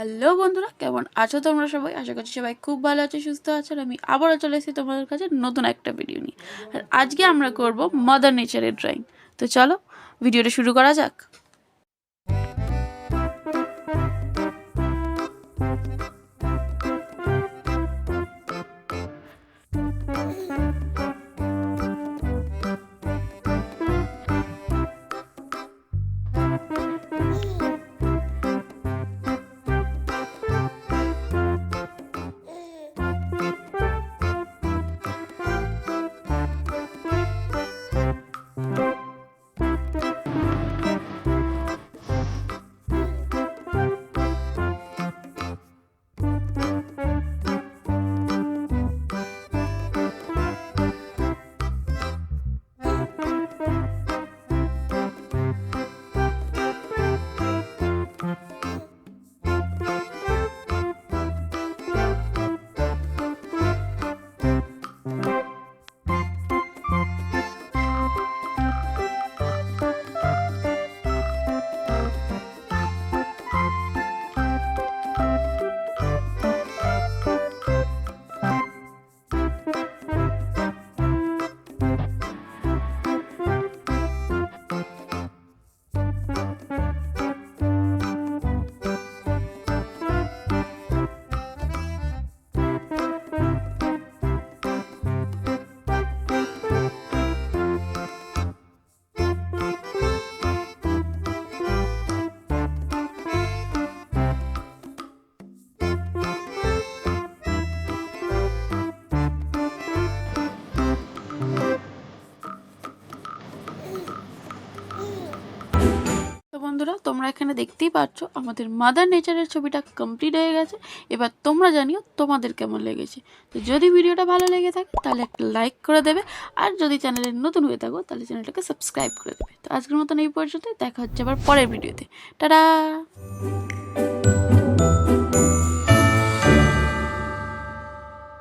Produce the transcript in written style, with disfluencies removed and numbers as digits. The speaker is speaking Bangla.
হ্যালো বন্ধুরা, কেমন আছো তোমরা সবাই? আশা করছি সবাই খুব ভালো আছো, সুস্থ আছো। আর আমি আবারও চলে এসেছি তোমাদের কাছে নতুন একটা ভিডিও নিয়ে। আর আজকে আমরা করব মাদার নেচারের ড্রয়িং। তো চলো ভিডিওটা শুরু করা যাক। তো বন্ধুরা, তোমরা এখানে দেখতেই পাচ্ছ আমাদের মাদার নেচারের ছবিটা কমপ্লিট হয়ে গেছে। এবার তোমরা জানিও তোমাদের কেমন লেগেছে। তো যদি ভিডিওটা ভালো লেগে থাকে তাহলে একটা লাইক করে দেবে, আর যদি চ্যানেলে নতুন হয়ে থাকো তাহলে চ্যানেলটাকে সাবস্ক্রাইব করে দেবে। তো আজকের মতন এই পর্যন্ত, দেখা হচ্ছে আবার পরের ভিডিওতে। টাটা।